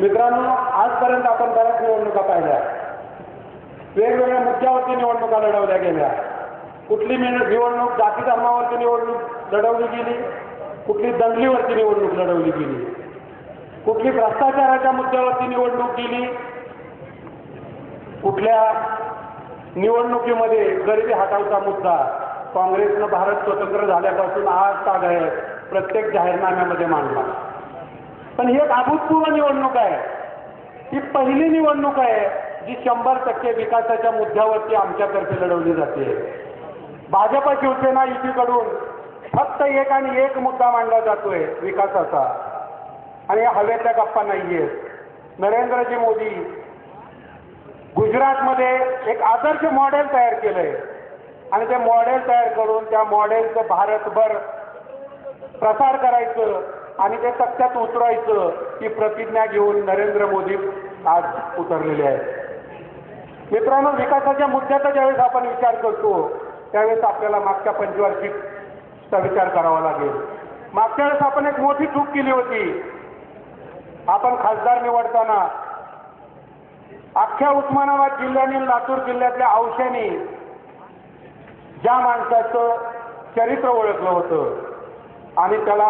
मित्रांनो, आजपर्यंत आपण बऱ्याच निवडणुका पाहिल्या, वेगवेगळ्या मुद्द्यावरती निवडणुका लढवल्या गेल्या. कुठली निवडणूक जाती धर्मावरती निवडणूक लढवली गेली, कुठली दंगलीवरती निवडणूक लढवली गेली, कुठली भ्रष्टाचाराच्या मुद्द्यावरती निवडणूक गेली, कुठल्या निवडणुकीमध्ये गरिबी हटावचा मुद्दा काँग्रेसनं भारत स्वतंत्र झाल्यापासून आज तागायत प्रत्येक जाहीरनाम्यामध्ये मांडला. पण ही एक अभूतपूर्व निवडणूक आहे. ही पहिली निवडणूक आहे जी 100% विकासाच्या मुद्द्यावरती आमच्यातर्फे लढवली जाते. भाजप शिवसेना युतीकडून फक्त एक आणि एक मुद्दा मांडला जातोय, विकासाचा. आणि हवेतल्या गप्पा नाहीये. नरेंद्रजी मोदी गुजरातमध्ये एक आदर्श मॉडेल तयार केलंय आणि ते मॉडेल तयार करून त्या मॉडेलचं भारतभर प्रसार करायचं आणि ते सत्यात उतरायचं ही प्रतिज्ञा घेऊन नरेंद्र मोदी आज उतरलेले आहेत. मित्रांनो, विकासाच्या मुद्द्याचा ज्यावेळेस आपण विचार करतो त्यावेळेस आपल्याला मागच्या पंचवार्षिकचा विचार करावा लागेल. मागच्या वेळेस आपण एक मोठी चूक केली होती. आपण खासदार निवडताना अख्ख्या उस्मानाबाद जिल्ह्याने लातूर जिल्ह्यातल्या औष्यानी ज्या माणसाचं चरित्र ओळखलं होतं आणि त्याला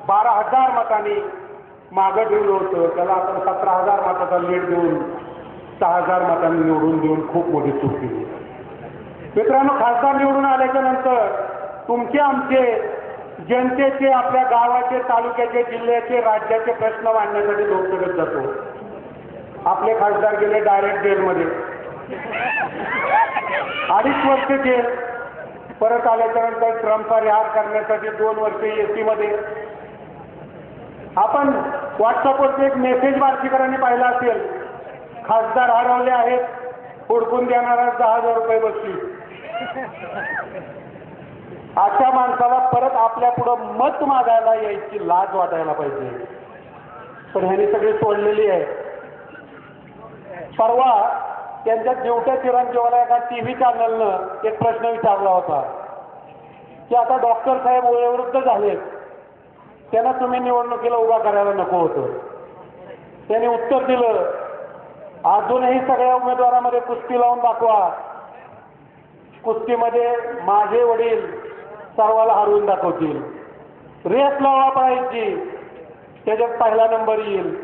12,000 मतांनी मागं ठेवलं होतं, त्याला आपण 17,000 मताचा लीड देऊन 6,000 मतांनी निवडून देऊन खूप मोठी चूक केली. मित्रांनो, खासदार निवडून आल्याच्या नंतर तुमचे आमचे जनतेचे, आपल्या गावाचे, तालुक्याचे, जिल्ह्याचे, राज्याचे प्रश्न मांडण्यासाठी लोकसभेत जातो. आपले खासदार गेले डायरेक्ट जेलमध्ये, 2.5 वर्ष जेल. परत आल्याच्या नंतर ट्रम्पचा रिहार करण्यासाठी 2 वर्ष एसी मध्ये. आपण व्हॉट्सअपवरती एक मेसेज बार्शीकरांनी पाहिला असेल, खासदार हरवले आहेत, हुडकून देणारा 10,000 रुपये बसली. अशा माणसाला परत आपल्या पुढं मत मागायला यायची लाज वाटायला पाहिजे. पण ह्यानी सगळी सोडलेली आहे. परवा त्यांच्या जेवट्या चिरंजीवाला एका टीव्ही चॅनलनं एक प्रश्न विचारला होता की आता डॉक्टर साहेब वयोवृद्ध झालेत, त्यांना तुम्ही निवडणुकीला उभा करायला नको होतं. त्यांनी उत्तर दिलं, अजूनही सगळ्या उमेदवारांमध्ये कुस्ती लावून दाखवा. कुस्तीमध्ये माझे वडील सर्वाला हरवून दाखवतील. रेस लावा पळायची, त्याच्यात पहिला नंबर येईल.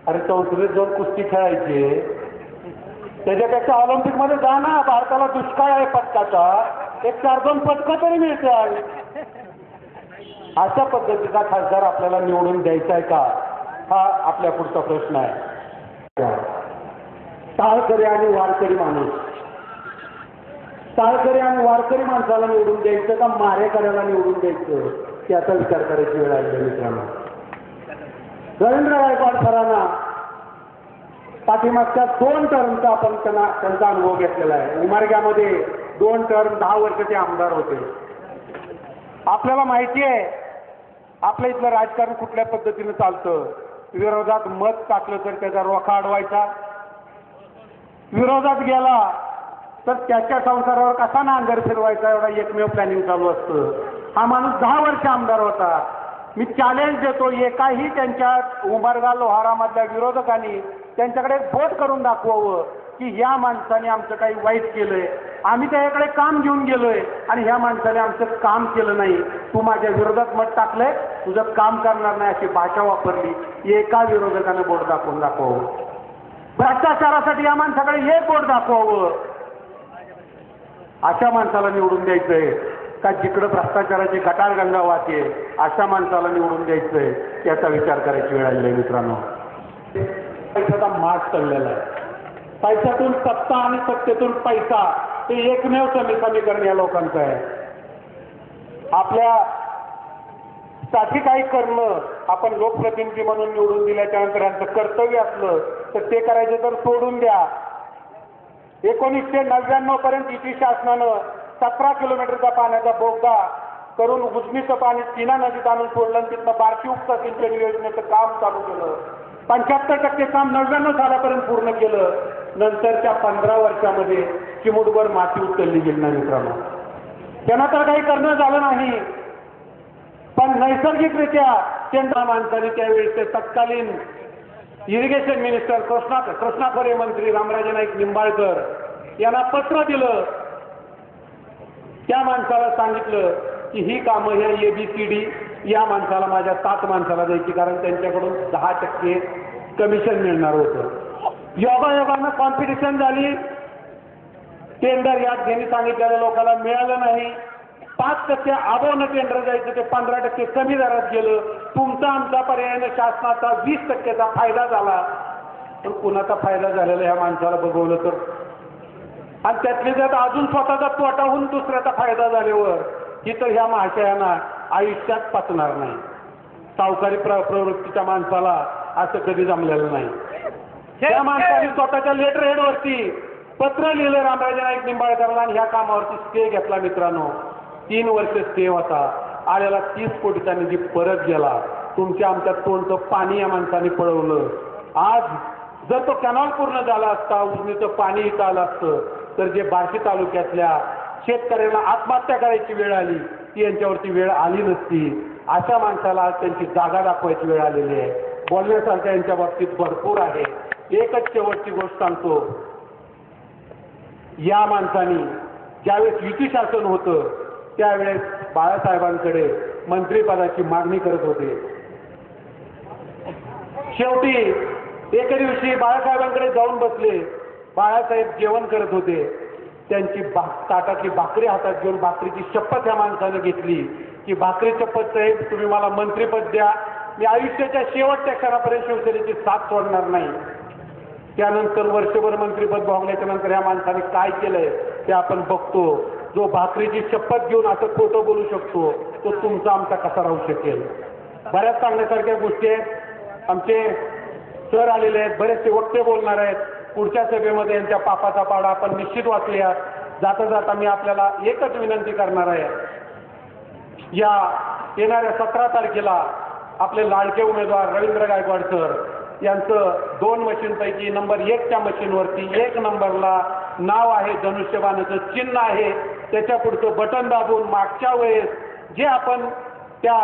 अरे चौथरीत जाऊन कुस्ती खेळायचे, त्याच्यापेक्षा ऑलिम्पिकमध्ये जा ना. भारताला दुष्काळ आहे पदकाचा, एक 4-2 पदकं तरी मिळतील. अशा पद्धतीचा खासदार आपल्याला निवडून द्यायचा आहे का, हा आपल्या पुढचा प्रश्न आहे. टाळकरी आणि वारकरी माणूस, टाळकरी आणि वारकरी माणसाला निवडून द्यायचं का मारेकऱ्याला निवडून द्यायचं, त्याचा विचार करायची वेळ आली. मित्रांनो, रवींद्र गायकवाड सरांना पाठीमागच्या 2 टर्मचा आपण त्यांचा अनुभव घेतलेला आहे. उमरग्यामध्ये 2 टर्म 10 वर्ष ते आमदार होते. आपल्याला माहिती आहे आपल्या इथलं राजकारण कुठल्या पद्धतीनं चालतं. विरोधात मत टाकलं तर त्याचा रोखा अडवायचा, विरोधात गेला तर त्याच्या संसारावर कसा नांगर फिरवायचा, एवढा एकमेव प्लॅनिंग चालू असतं. हा माणूस 10 वर्ष आमदार होता. मी चॅलेंज देतो, एकाही त्यांच्या उमरगा लोहारामधल्या विरोधकांनी त्यांच्याकडे बोट करून दाखवावं की या माणसाने आमचं काही वाईट केलंय, आम्ही त्याच्याकडे काम घेऊन गेलोय आणि ह्या माणसाने आमचं काम केलं नाही, तू माझ्या विरोधात मत टाकलंय, तुझं काम करणार नाही अशी भाषा वापरली. एका विरोधकाने बोट दाखवून दाखवावं. भ्रष्टाचारासाठी या माणसाकडे एक बोट दाखवावं. अशा माणसाला निवडून द्यायचंय का जिकडं भ्रष्टाचाराची गटारगंगा वाहते अशा माणसाला निवडून द्यायचंय, याचा विचार करायची वेळ आली आहे. मित्रांनो, पैशाचा माग चाललेला आहे. पैशातून सत्ता आणि सत्तेतून पैसा हे एकमेव समीकरण या लोकांचं आहे. आपल्या साठी काही करणं, आपण लोकप्रतिनिधी म्हणून निवडून दिल्याच्या नंतर यांचं कर्तव्य असलं तर ते करायचं तर सोडून द्या. 1999 पर्यंत ब्रिटिश शासनानं 17 किलोमीटरचा पाण्याचा बोगदा करून उजनीचं पाणी सीना नदीत आणून सोडलं आणि तिथनं बार्शी उपसा सिंचन योजनेचं काम चालू केलं. 75% काम 99 सालापर्यंत पूर्ण केलं. नंतरच्या 15 वर्षामध्ये चिमुटभर माती उचलली गेली नाही. मित्रांनो, त्यांना तर काही करणं झालं नाही. पण नैसर्गिकरित्या केंद्र माणसाने त्यावेळेस ते तत्कालीन इरिगेशन मिनिस्टर कृष्णा खरे मंत्री रामराजे नाईक निंबाळकर यांना पत्र दिलं. त्या माणसाला सांगितलं की ही कामं ह्या ABCD या माणसाला माझ्या 7 माणसाला द्यायची, कारण त्यांच्याकडून 10% कमिशन मिळणार होतं. योगायोगानं कॉम्पिटिशन झाली. टेंडर या त्यांनी सांगितलेल्या लोकांना मिळालं नाही. 5% अबोवनं टेंडर जायचं ते 15% कमी दरात गेलं. तुमचा आमचा पर्यायानं शासनाचा 20%चा फायदा झाला. पण कुणाचा फायदा झालेला ह्या माणसाला बघवलं तर, आणि त्यातले त्यात अजून स्वतःचा तोटा होऊन दुसऱ्याचा फायदा झाल्यावर ही तर ह्या महाशयांना आयुष्यात पचणार नाही. सावकारी प्रवृत्तीच्या माणसाला असं कधी जमलेलं नाही. त्या माणसाने स्वतःच्या लेटर हेडवरती पत्र लिहिलं रामराजे नाईक निंबाळकरला आणि ह्या कामावरती स्टे घेतला. मित्रांनो, 3 वर्ष स्टे होता. आलेला 30 कोटीचा निधी परत गेला. तुमच्या आमच्या तोंडचं पाणी या माणसाने पळवलं. आज जर तो कॅनॉल पूर्ण झाला असता, उजनीचं पाणी इथं आलं असतं, तर जे बार्शी तालुक्यातल्या शेतकऱ्यांना आत्महत्या करायची वेळ आली ती यांच्यावरती वेळ आली नसती. अशा माणसाला आज त्यांची जागा दाखवायची वेळ आलेली आहे. बोलण्यासारखं यांच्या बाबतीत भरपूर आहे. एकच शेवटची गोष्ट सांगतो. या माणसानी ज्यावेळेस युती शासन होतं त्यावेळेस बाळासाहेबांकडे मंत्रिपदाची मागणी करत होते. शेवटी एके दिवशी बाळासाहेबांकडे जाऊन बसले. बाळासाहेब जेवण करत होते. त्यांची ताटातली भाकरी हातात घेऊन भाकरीची शपथ या माणसाने घेतली की भाकरी शपथ साहेब, तुम्ही मला मंत्रिपद द्या. मी आयुष्याच्या शेवटच्या क्षणापर्यंत शिवसेनेची साथ सोडणार नाही. त्यानंतर वर्षभर मंत्रिपद भोगल्याच्या नंतर या माणसाने काय केलंय ते आपण बघतो. जो भाकरीची शपथ घेऊन असं खोटं बोलू शकतो तो तुमचा आमचा कसा राहू शकेल. बऱ्याच सांगण्यासारख्या गोष्टी आहेत. आमचे सर आलेले आहेत, बरेचसे वक्ते बोलणार आहेत. पुढच्या सभेमध्ये यांच्या पापाचा पाडा आपण निश्चित वाचूया. जाता जाता मी आपल्याला एकच विनंती करणार आहे. या येणाऱ्या 17 तारखेला आपले लाडके उमेदवार रवींद्र गायकवाड सर यांचं 2 मशीनपैकी नंबर 1च्या मशीनवरती 1 नंबरला नाव आहे, धनुष्यबाणाचं चिन्ह आहे. त्याच्या पुढचं बटन दाबून मागच्या वेळेस जे आपण त्या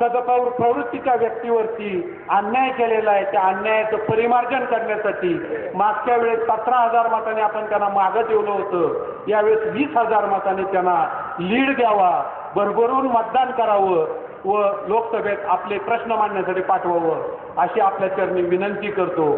प्रवृत्तीच्या व्यक्तीवरती अन्याय केलेला आहे त्या अन्यायाचं परिमार्जन करण्यासाठी मागच्या वेळेस 17,000 मतांनी आपण त्यांना मागं ठेवलं होतं. यावेळेस 20,000 मतांनी त्यांना लीड द्यावा, भरभरून मतदान करावं व लोकसभेत आपले प्रश्न मांडण्यासाठी पाठवावं अशी आपल्या चरणी विनंती करतो.